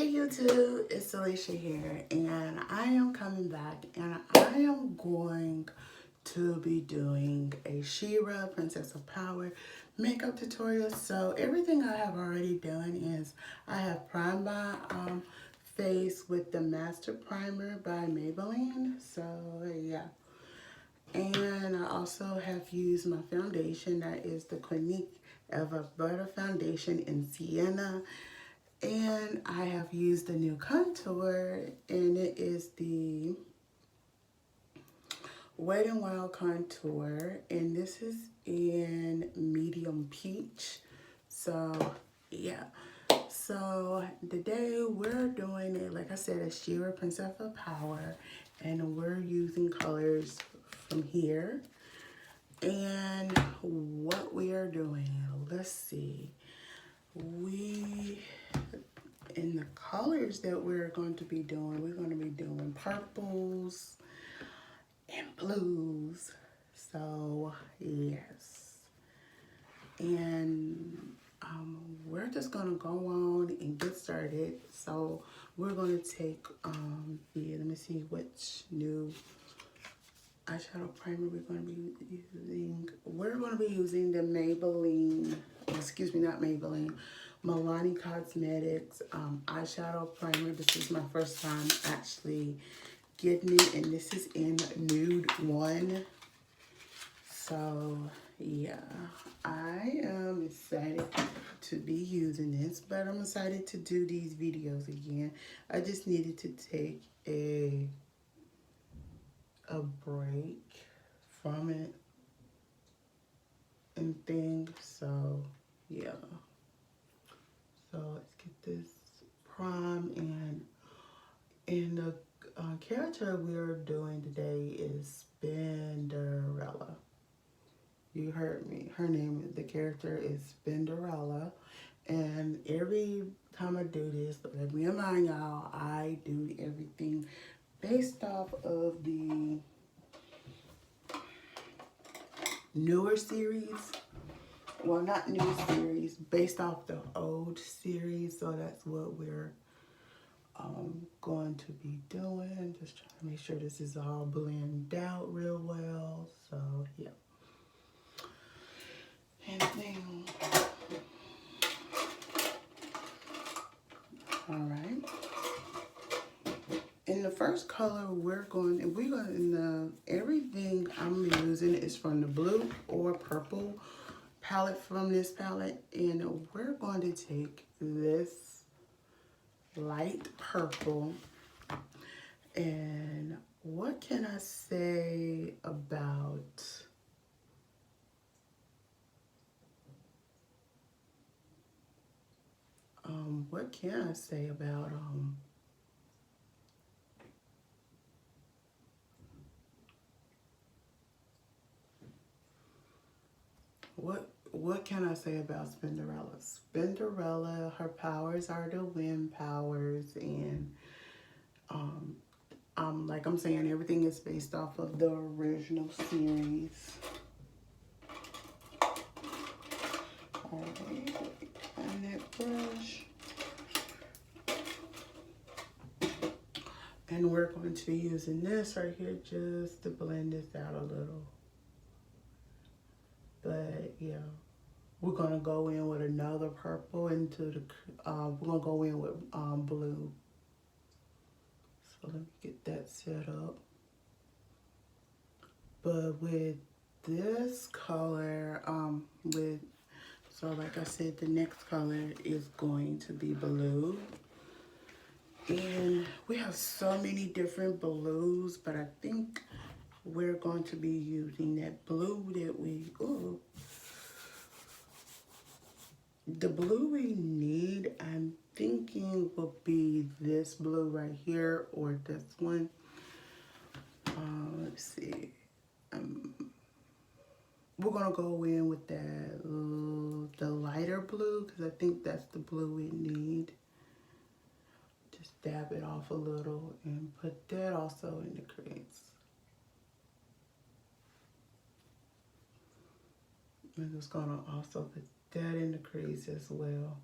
Hey YouTube, it's Alicia here, and I am coming back, and I am going to be doing a She-Ra Princess of Power makeup tutorial. So everything I have already done is I have primed my face with the Master Primer by Maybelline. So yeah, and I also have used my foundation, that is the Clinique Ever Butter Foundation in Sienna. And I have used the new contour, and it is the Wet n Wild contour, and this is in medium peach. So yeah, so today we're doing it, like I said, a She-Ra Princess of Power, and we're using colors from here. And what we are doing, let's see, in the colors that we're going to be doing, we're going to be doing purples and blues. So yes, and we're just going to go on and get started. So we're going to take let me see which new eyeshadow primer we're going to be using. We're going to be using the Maybelline, excuse me, not Maybelline, Millani Cosmetics eyeshadow primer. This is my first time actually getting it, and this is in nude 1. So yeah, I am excited to be using this, but I'm excited to do these videos again. I just needed to take a break from it and things. So yeah, so let's get this prime, and the character we're doing today is Spinderella. You heard me. Her name, the character is Spinderella. And every time I do this, let me remind y'all, I do everything based off of the newer series. Well, not new series, based off the old series. So that's what we're going to be doing. Just trying to make sure this is all blended out real well. So yeah. And then, all right. In the first color, everything I'm using is from the blue or purple palette from this palette, and we're going to take this light purple. And what can I say about what can I say about what can I say about Spinderella? Spinderella, her powers are the wind powers, and like I'm saying, everything is based off of the original series. Alright, and that brush. And we're going to be using this right here just to blend this out a little. But yeah, we're gonna go in with another purple into the, we're gonna go in with blue. So let me get that set up. But with this color, so like I said, the next color is going to be blue. And we have so many different blues, but I think we're going to be using that blue that the blue we need, I'm thinking, will be this blue right here or this one. Let's see. We're gonna go in with that the lighter blue, because I think that's the blue we need. Just dab it off a little and put that also in the crease. I'm just gonna also put that in the crease as well.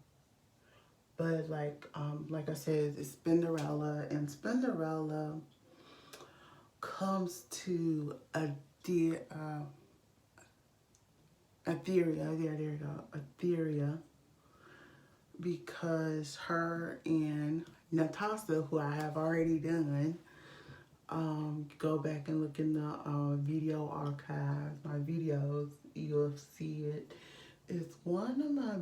But like I said, it's Spinderella, and Spinderella comes to Etheria, there you go, Etheria, because her and Natasha, who I have already done, go back and look in the video archives, my videos, you'll see it. It's one of my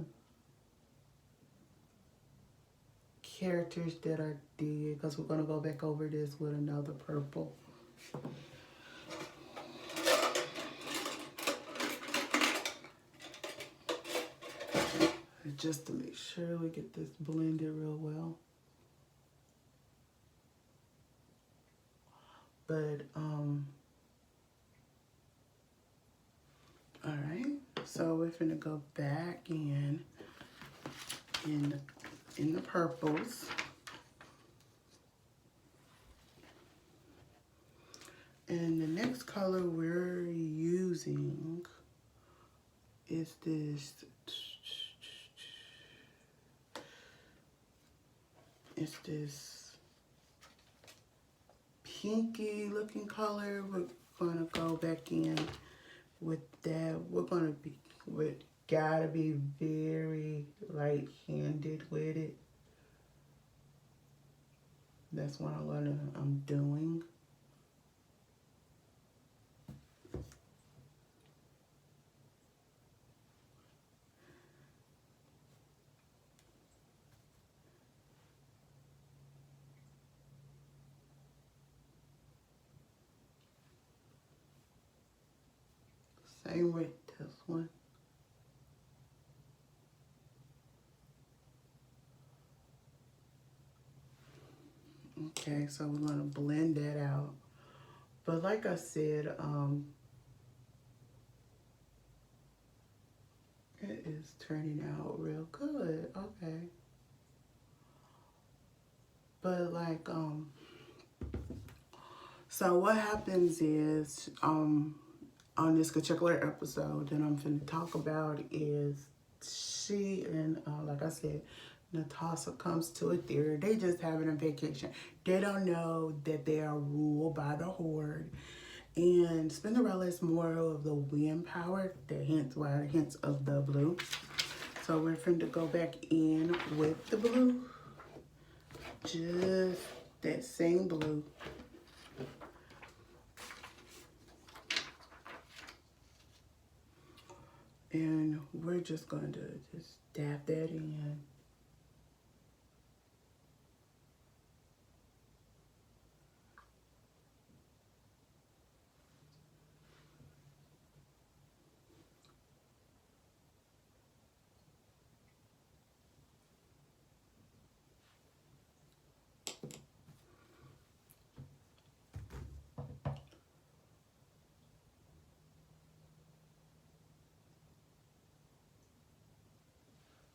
characters that I did, because we're going to go back over this with another purple. Just to make sure we get this blended real well. But, all right, so we're gonna go back in the purples. And the next color we're using is this, it's this pinky looking color. We're gonna go back in with that. We're gotta be very light-handed with it. That's what I'm doing. Same with this one. Okay, so we're gonna blend that out. But like I said, it is turning out real good. Okay. But so what happens is, on this particular episode that I'm finna talk about is she and, like I said, Natasha comes to Etheria. They just having a vacation. They don't know that they are ruled by the Horde. And Spinderella is more of the wind power, the hints of the blue. So we're finna go back in with the blue. Just that same blue. And we're just going to just dab that in.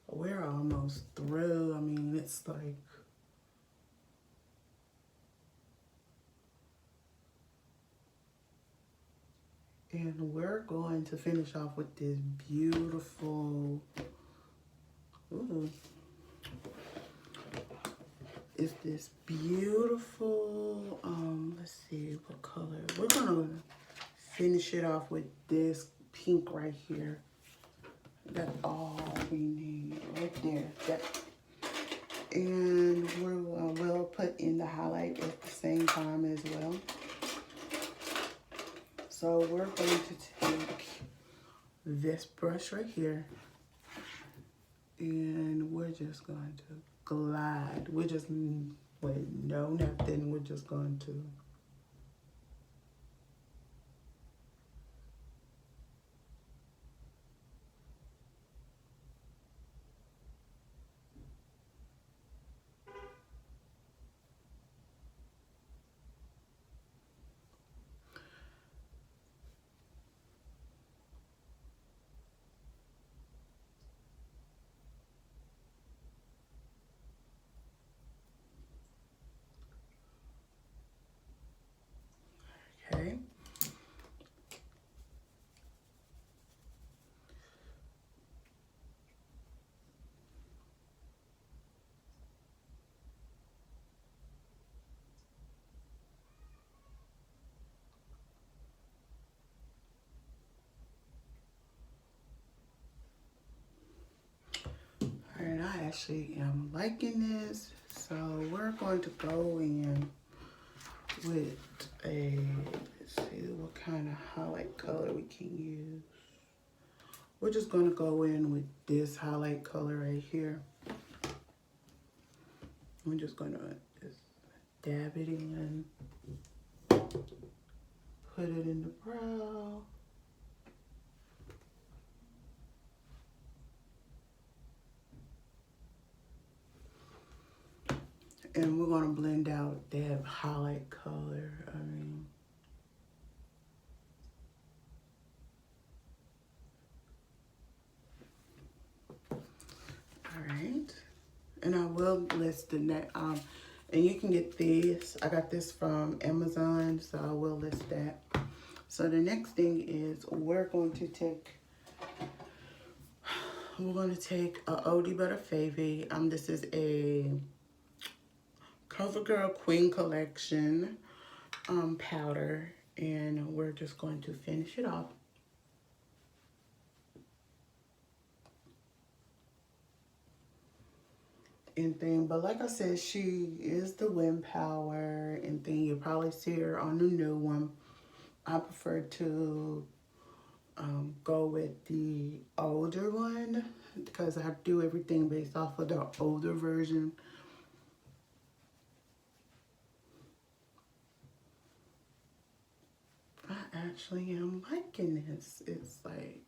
We're almost through. I mean, it's like, and we're going to finish off with this beautiful, ooh, it's this beautiful, let's see what color. We're gonna finish it off with this pink right here. That's all we need right there. And we'll put in the highlight at the same time as well. So we're going to take this brush right here, and we're just going to glide. We're just, wait, no, nothing. We're just going to actually am liking this. So we're going to go in with a, let's see what kind of highlight color we can use. We're just going to go in with this highlight color right here. I'm just going to just dab it in, put it in the brow. And we're going to blend out that highlight color. Alright. And I will list the next, and you can get this. I got this from Amazon, so I will list that. So the next thing is we're going to take a Oldie But a Favy. This is a CoverGirl Queen Collection powder, and we're just going to finish it off. And thing, but like I said, she is the Wind Power and thing. You'll probably see her on the new one. I prefer to go with the older one because I do everything based off of the older version. I actually am liking this. It's like,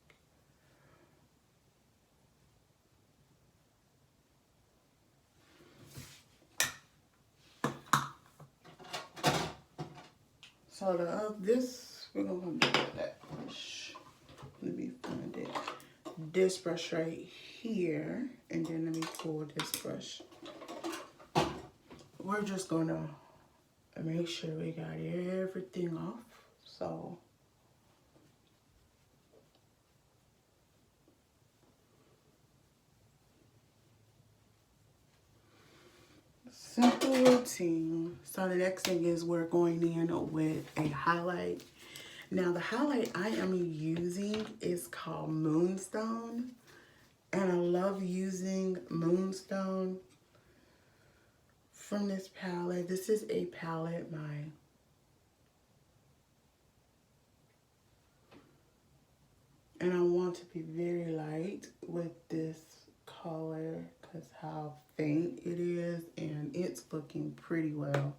so this, we're gonna do that brush. Let me find it. This brush right here, and then let me pull this brush. We're just gonna make sure we got everything off. So simple routine. So the next thing is we're going in with a highlight. Now the highlight I am using is called Moonstone. And I love using Moonstone from this palette. This is a palette, and I want to be very light with this color because how faint it is, and it's looking pretty well.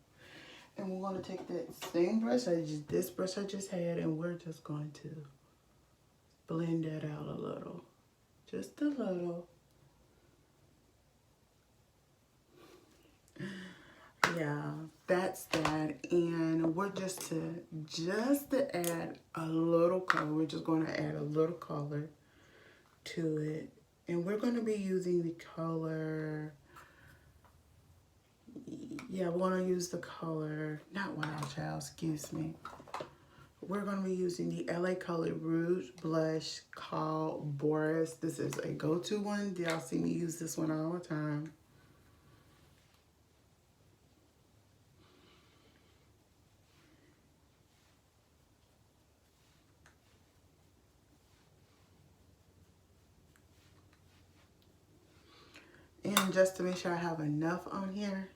And we're going to take that same brush, this brush I just had, and we're just going to blend that out a little. Just a little. Yeah, that's that. And we're just to add a little color. We're just going to add a little color to it. And we're going to be using the color, yeah, we're going to use the color, not Wild Child, excuse me. We're going to be using the LA Color Rouge blush called Boris. This is a go-to one. Y'all see me use this one all the time. And just to make sure I have enough on here,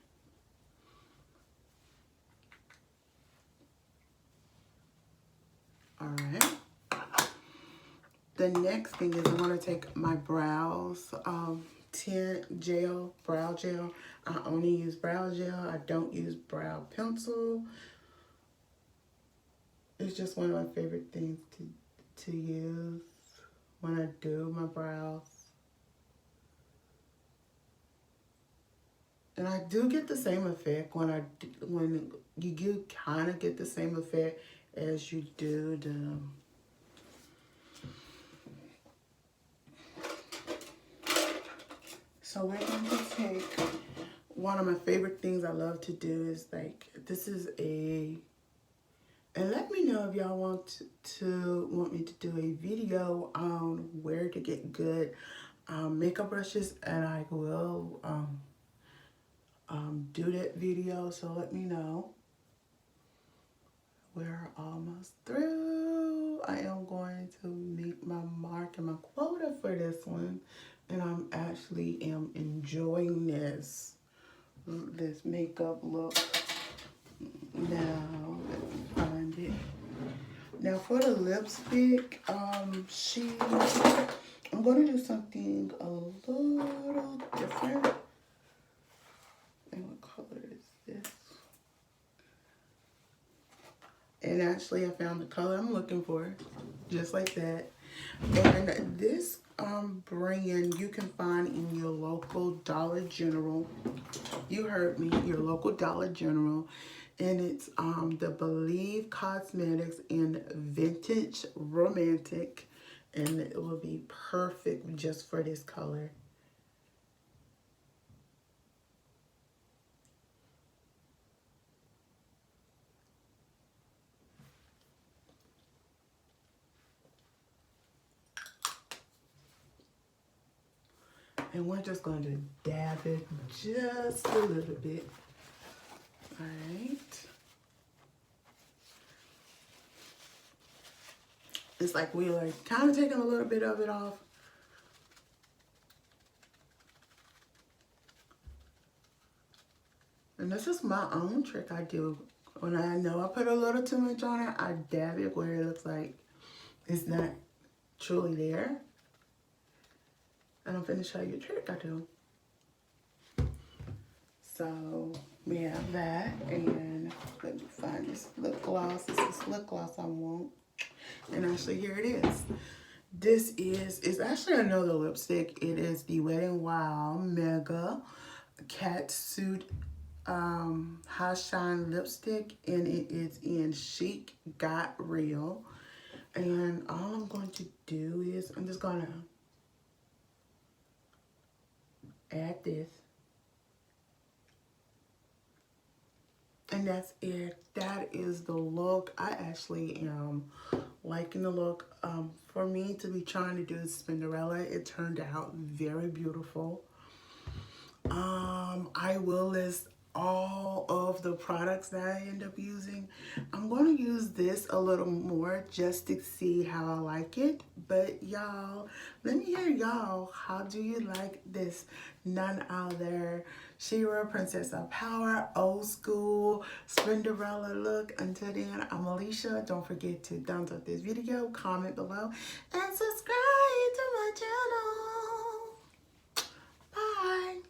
all right. The next thing is I'm going to take my brows tint gel, brow gel. I only use brow gel. I don't use brow pencil. It's just one of my favorite things to use when I do my brows. And I do get the same effect when you kind of get the same effect as you do the so we're going to take one of my favorite things I love to do is like this is a, and let me know if y'all want me to do a video on where to get good makeup brushes, and I will do that video, so let me know. We're almost through. I am going to meet my mark and my quota for this one. And I'm actually enjoying this makeup look. Now, let me find it. Now for the lipstick, I'm going to do something a little different. And what color is this? And actually I found the color I'm looking for, just like that. And this brand you can find in your local Dollar General. You heard me, your local Dollar General. And it's the Believe Cosmetics in Vintage Romantic. And it will be perfect just for this color. And we're just going to dab it just a little bit. All right. It's like we are kind of taking a little bit of it off. And this is my own trick I do. When I know I put a little too much on it, I dab it where it looks like it's not truly there. And I'm finna show you a trick I do. So we have that, and let me find this lip gloss. This is lip gloss I want. And actually here it is. This is actually another lipstick. It is the Wet n Wild Mega Catsuit High Shine Lipstick, and it is in Chic Got Real. And all I'm going to do is I'm just gonna add this. And that's it. That is the look. I actually am liking the look. For me to be trying to do Spinderella, it turned out very beautiful. I will list all of the products that I end up using. I'm going to use this a little more just to see how I like it. But y'all, let me hear y'all. How do you like this none other Shira Princess of Power old school Spinderella look? Until then, I'm Alicia. Don't forget to thumbs up this video, comment below, and subscribe to my channel. Bye.